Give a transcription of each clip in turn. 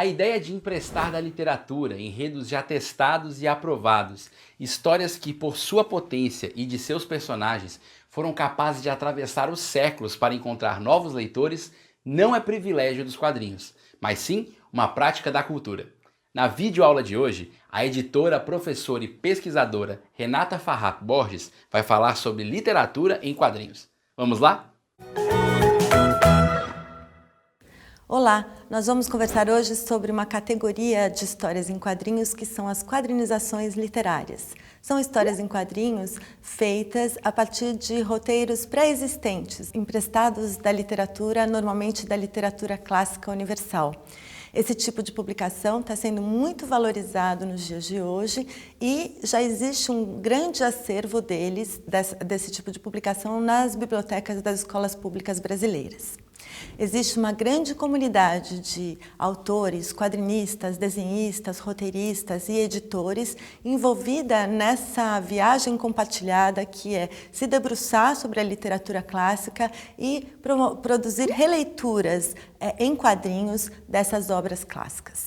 ideia de emprestar da literatura enredos já testados e aprovados, histórias que, por sua potência e de seus personagens, foram capazes de atravessar os séculos para encontrar novos leitores, não é privilégio dos quadrinhos, mas sim uma prática da cultura. Na videoaula de hoje, a editora, professora e pesquisadora Renata Farrapo Borges vai falar sobre literatura em quadrinhos. Vamos lá? Olá, nós vamos conversar hoje sobre uma categoria de histórias em quadrinhos que são as quadrinizações literárias. São histórias em quadrinhos feitas a partir de roteiros pré-existentes, emprestados da literatura, normalmente da literatura clássica universal. Esse tipo de publicação está sendo muito valorizado nos dias de hoje e já existe um grande acervo desse tipo de publicação nas bibliotecas das escolas públicas brasileiras. Existe uma grande comunidade de autores, quadrinistas, desenhistas, roteiristas e editores envolvida nessa viagem compartilhada que é se debruçar sobre a literatura clássica e produzir releituras em quadrinhos dessas obras clássicas.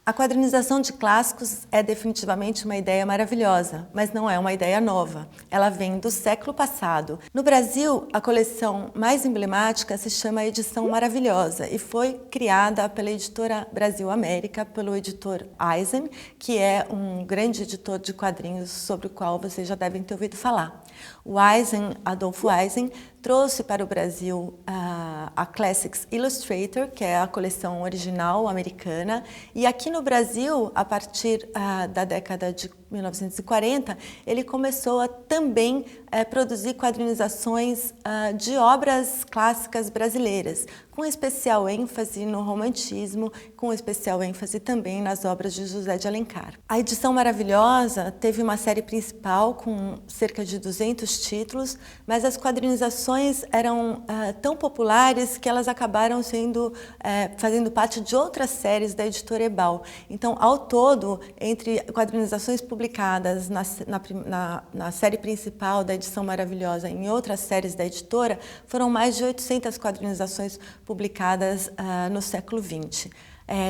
A quadrinização de clássicos é definitivamente uma ideia maravilhosa, mas não é uma ideia nova. Ela vem do século passado. No Brasil, a coleção mais emblemática se chama Edição Maravilhosa e foi criada pela editora Brasil América, pelo editor Eisen, que é um grande editor de quadrinhos sobre o qual vocês já devem ter ouvido falar. O Eisen, Adolfo Eisen, trouxe para o Brasil a Classics Illustrator, que é a coleção original americana, e aqui no Brasil, a partir da década de 1940, ele começou a também produzir quadrinizações de obras clássicas brasileiras, com especial ênfase no romantismo, com especial ênfase também nas obras de José de Alencar. A Edição Maravilhosa teve uma série principal com cerca de 200 títulos, mas as quadrinizações eram tão populares que elas acabaram fazendo parte de outras séries da editora Ebal. Então, ao todo, entre quadrinizações publicadas na série principal da Edição Maravilhosa e em outras séries da editora, foram mais de 800 quadrinizações publicadas no século XX.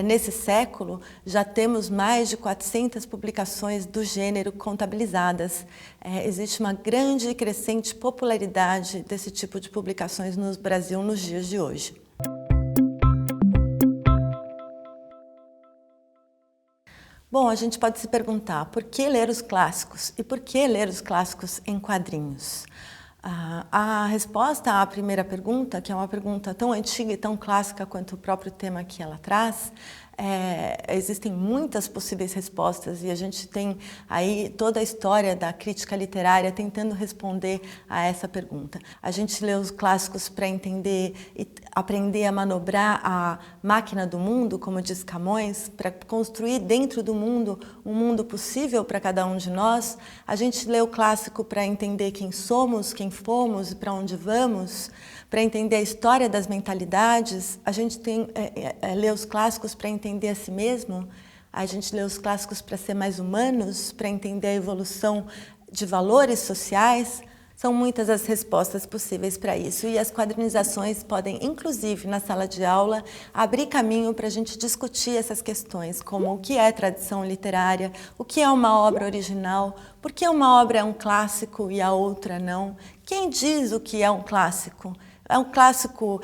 Nesse século, já temos mais de 400 publicações do gênero contabilizadas. Existe uma grande e crescente popularidade desse tipo de publicações no Brasil nos dias de hoje. Bom, a gente pode se perguntar, por que ler os clássicos? E por que ler os clássicos em quadrinhos? A resposta à primeira pergunta, que é uma pergunta tão antiga e tão clássica quanto o próprio tema que ela traz, existem muitas possíveis respostas e a gente tem aí toda a história da crítica literária tentando responder a essa pergunta. A gente lê os clássicos para entender e aprender a manobrar a máquina do mundo, como diz Camões, para construir dentro do mundo um mundo possível para cada um de nós. A gente lê o clássico para entender quem somos, quem fomos e para onde vamos, para entender a história das mentalidades. A gente lê os clássicos para entender a si mesmo. A gente lê os clássicos para ser mais humanos, para entender a evolução de valores sociais. São muitas as respostas possíveis para isso e as quadrinizações podem, inclusive na sala de aula, abrir caminho para a gente discutir essas questões, como o que é tradição literária, o que é uma obra original, por que uma obra é um clássico e a outra não, quem diz o que é um clássico? É um clássico,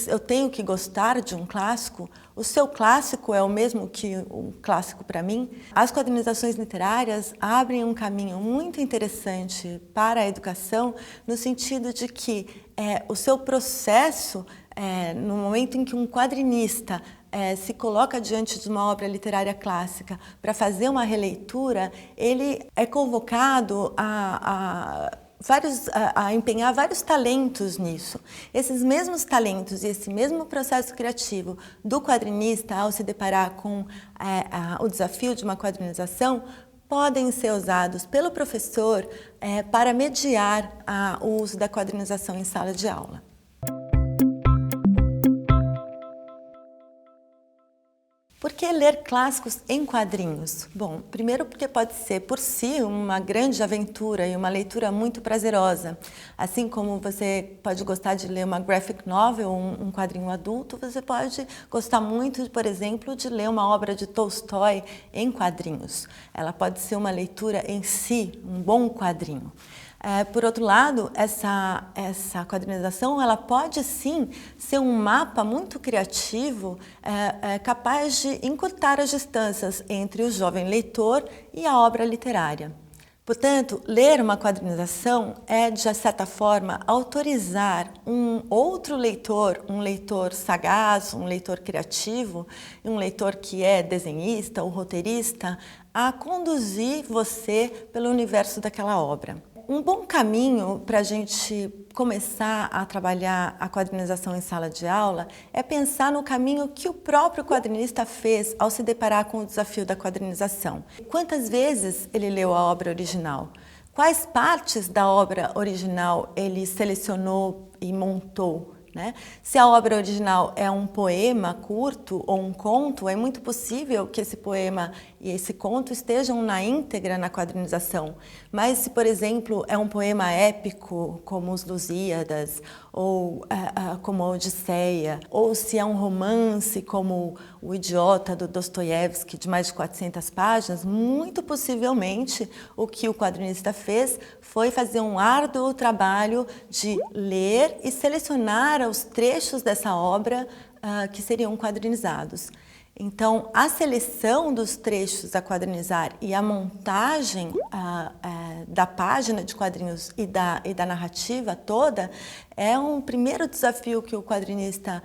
eu tenho que gostar de um clássico? O seu clássico é o mesmo que um clássico para mim? As quadrinizações literárias abrem um caminho muito interessante para a educação, no sentido de que o seu processo, no momento em que um quadrinista se coloca diante de uma obra literária clássica para fazer uma releitura, ele é convocado a empenhar vários talentos nisso. Esses mesmos talentos e esse mesmo processo criativo do quadrinista, ao se deparar com o desafio de uma quadrinização, podem ser usados pelo professor para mediar o uso da quadrinização em sala de aula. Por que ler clássicos em quadrinhos? Bom, primeiro porque pode ser por si uma grande aventura e uma leitura muito prazerosa. Assim como você pode gostar de ler uma graphic novel, um quadrinho adulto, você pode gostar muito, por exemplo, de ler uma obra de Tolstói em quadrinhos. Ela pode ser uma leitura em si, um bom quadrinho. Por outro lado, essa quadrinização ela pode sim ser um mapa muito criativo, capaz de encurtar as distâncias entre o jovem leitor e a obra literária. Portanto, ler uma quadrinização é, de certa forma, autorizar um outro leitor, um leitor sagaz, um leitor criativo, um leitor que é desenhista ou roteirista, a conduzir você pelo universo daquela obra. Um bom caminho para a gente começar a trabalhar a quadrinização em sala de aula é pensar no caminho que o próprio quadrinista fez ao se deparar com o desafio da quadrinização. Quantas vezes ele leu a obra original? Quais partes da obra original ele selecionou e montou? Né? Se a obra original é um poema curto ou um conto, é muito possível que esse poema e esse conto estejam na íntegra na quadrinização. Mas se, por exemplo, é um poema épico, como os Lusíadas, ou como a Odisseia, ou se é um romance, como O Idiota, do Dostoiévski, de mais de 400 páginas, muito possivelmente o que o quadrinista fez foi fazer um árduo trabalho de ler e selecionar os trechos dessa obra que seriam quadrinizados. Então, a seleção dos trechos a quadrinizar e a montagem da página de quadrinhos e da narrativa toda é um primeiro desafio que o quadrinista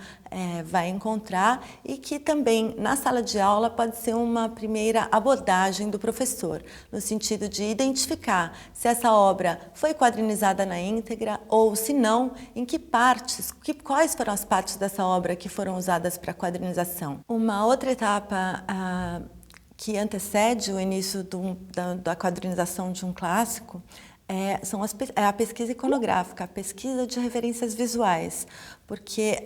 vai encontrar e que também, na sala de aula, pode ser uma primeira abordagem do professor, no sentido de identificar se essa obra foi quadrinizada na íntegra ou, se não, em que partes, quais foram as partes dessa obra que foram usadas para quadrinização. Uma outra etapa que antecede o início da quadrinização de um clássico é a pesquisa iconográfica, a pesquisa de referências visuais, porque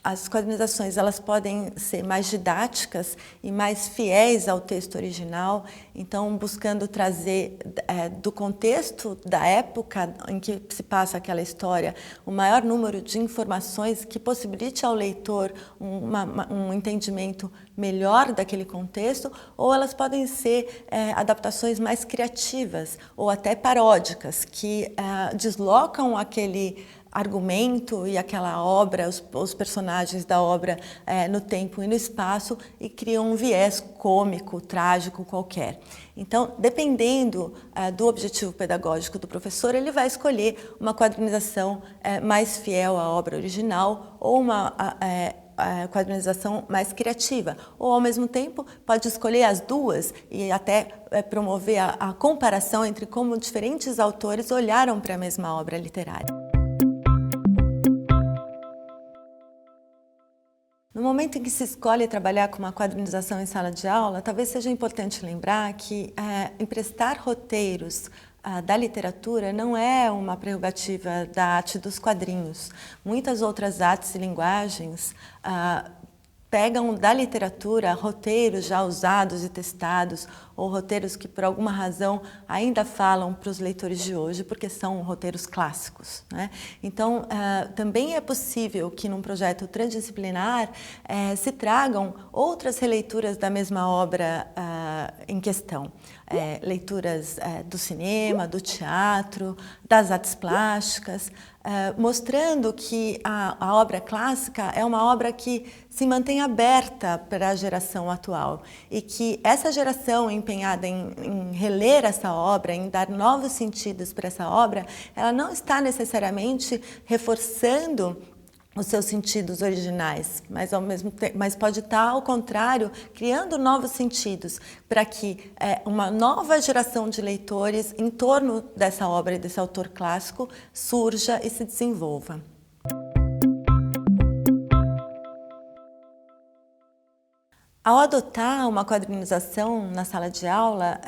as quadrinizações elas podem ser mais didáticas e mais fiéis ao texto original, então buscando trazer do contexto da época em que se passa aquela história o maior número de informações que possibilite ao leitor um entendimento melhor daquele contexto, ou elas podem ser adaptações mais criativas ou até paródicas, que deslocam aquele argumento e aquela obra, os personagens da obra no tempo e no espaço e criam um viés cômico, trágico qualquer. Então, dependendo do objetivo pedagógico do professor, ele vai escolher uma quadrinização mais fiel à obra original ou uma quadrinização mais criativa, ou ao mesmo tempo pode escolher as duas e até promover a comparação entre como diferentes autores olharam para a mesma obra literária. No momento em que se escolhe trabalhar com uma quadrinização em sala de aula, talvez seja importante lembrar que emprestar roteiros da literatura não é uma prerrogativa da arte dos quadrinhos. Muitas outras artes e linguagens pegam da literatura roteiros já usados e testados, ou roteiros que por alguma razão ainda falam para os leitores de hoje, porque são roteiros clássicos, né? Então, também é possível que num projeto transdisciplinar se tragam outras releituras da mesma obra em questão. Leituras do cinema, do teatro, das artes plásticas, mostrando que a obra clássica é uma obra que se mantém aberta para a geração atual e que essa geração empenhada em reler essa obra, em dar novos sentidos para essa obra, ela não está necessariamente reforçando os seus sentidos originais, mas ao mesmo tempo, mas pode estar ao contrário, criando novos sentidos para que uma nova geração de leitores em torno dessa obra e desse autor clássico surja e se desenvolva. Ao adotar uma quadrinização na sala de aula,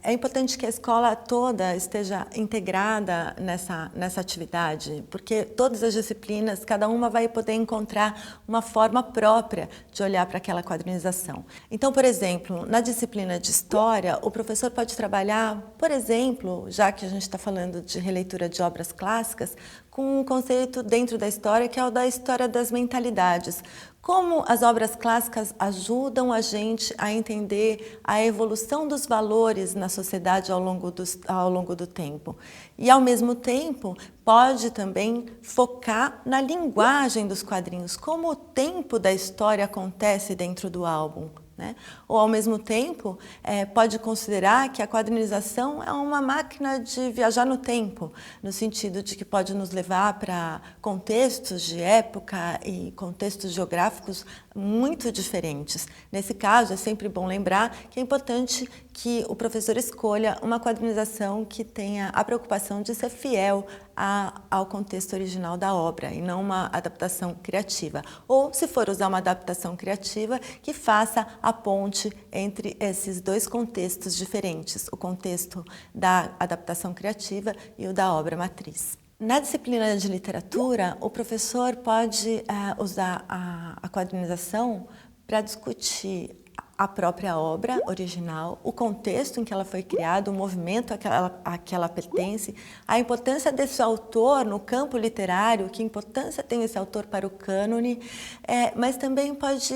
é importante que a escola toda esteja integrada nessa atividade, porque todas as disciplinas, cada uma vai poder encontrar uma forma própria de olhar para aquela quadrinização. Então, por exemplo, na disciplina de História, o professor pode trabalhar, por exemplo, já que a gente está falando de releitura de obras clássicas, com um conceito dentro da história que é o da história das mentalidades. Como as obras clássicas ajudam a gente a entender a evolução dos valores na sociedade ao longo do tempo. E, ao mesmo tempo, pode também focar na linguagem dos quadrinhos, como o tempo da história acontece dentro do álbum. Né? Ou, ao mesmo tempo, pode considerar que a quadrinização é uma máquina de viajar no tempo, no sentido de que pode nos levar para contextos de época e contextos geográficos muito diferentes. Nesse caso, é sempre bom lembrar que é importante que o professor escolha uma quadrinização que tenha a preocupação de ser fiel ao contexto original da obra e não uma adaptação criativa. Ou, se for usar uma adaptação criativa, que faça a ponte entre esses dois contextos diferentes, o contexto da adaptação criativa e o da obra matriz. Na disciplina de literatura, o professor pode usar a quadrinização para discutir a própria obra original, o contexto em que ela foi criada, o movimento a que ela pertence, a importância desse autor no campo literário, que importância tem esse autor para o cânone, mas também pode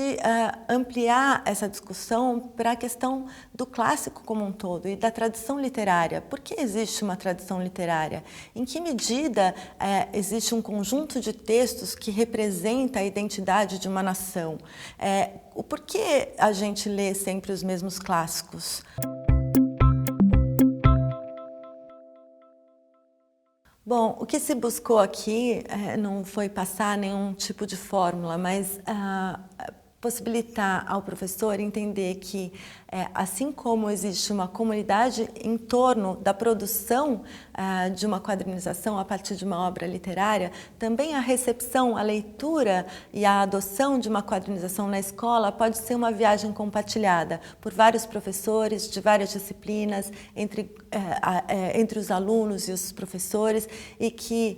ampliar essa discussão para a questão do clássico como um todo e da tradição literária. Por que existe uma tradição literária? Em que medida existe um conjunto de textos que representa a identidade de uma nação? O porquê a gente lê sempre os mesmos clássicos? Bom, o que se buscou aqui não foi passar nenhum tipo de fórmula, mas possibilitar ao professor entender que, assim como existe uma comunidade em torno da produção de uma quadrinização a partir de uma obra literária, também a recepção, a leitura e a adoção de uma quadrinização na escola pode ser uma viagem compartilhada por vários professores de várias disciplinas, entre os alunos e os professores, e que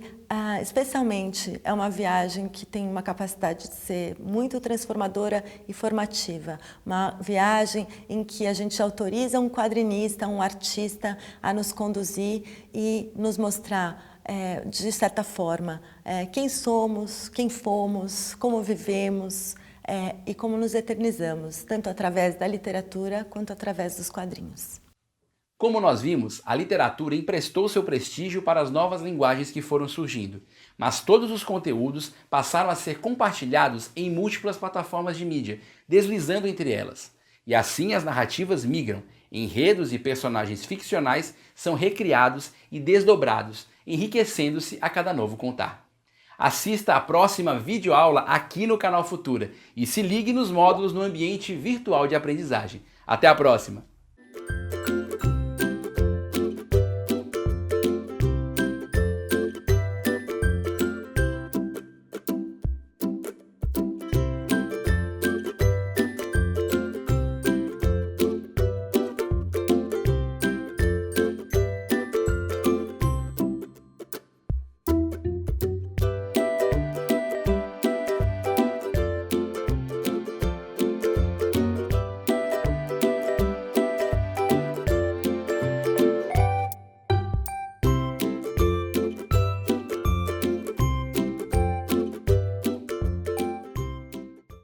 especialmente é uma viagem que tem uma capacidade de ser muito transformadora e formativa. Uma viagem em que a gente autoriza um quadrinista, um artista a nos conduzir e nos mostrar, de certa forma, quem somos, quem fomos, como vivemos e como nos eternizamos, tanto através da literatura quanto através dos quadrinhos. Como nós vimos, a literatura emprestou seu prestígio para as novas linguagens que foram surgindo, mas todos os conteúdos passaram a ser compartilhados em múltiplas plataformas de mídia, deslizando entre elas. E assim as narrativas migram, enredos e personagens ficcionais são recriados e desdobrados, enriquecendo-se a cada novo contar. Assista a próxima videoaula aqui no canal Futura e se ligue nos módulos no ambiente virtual de aprendizagem. Até a próxima!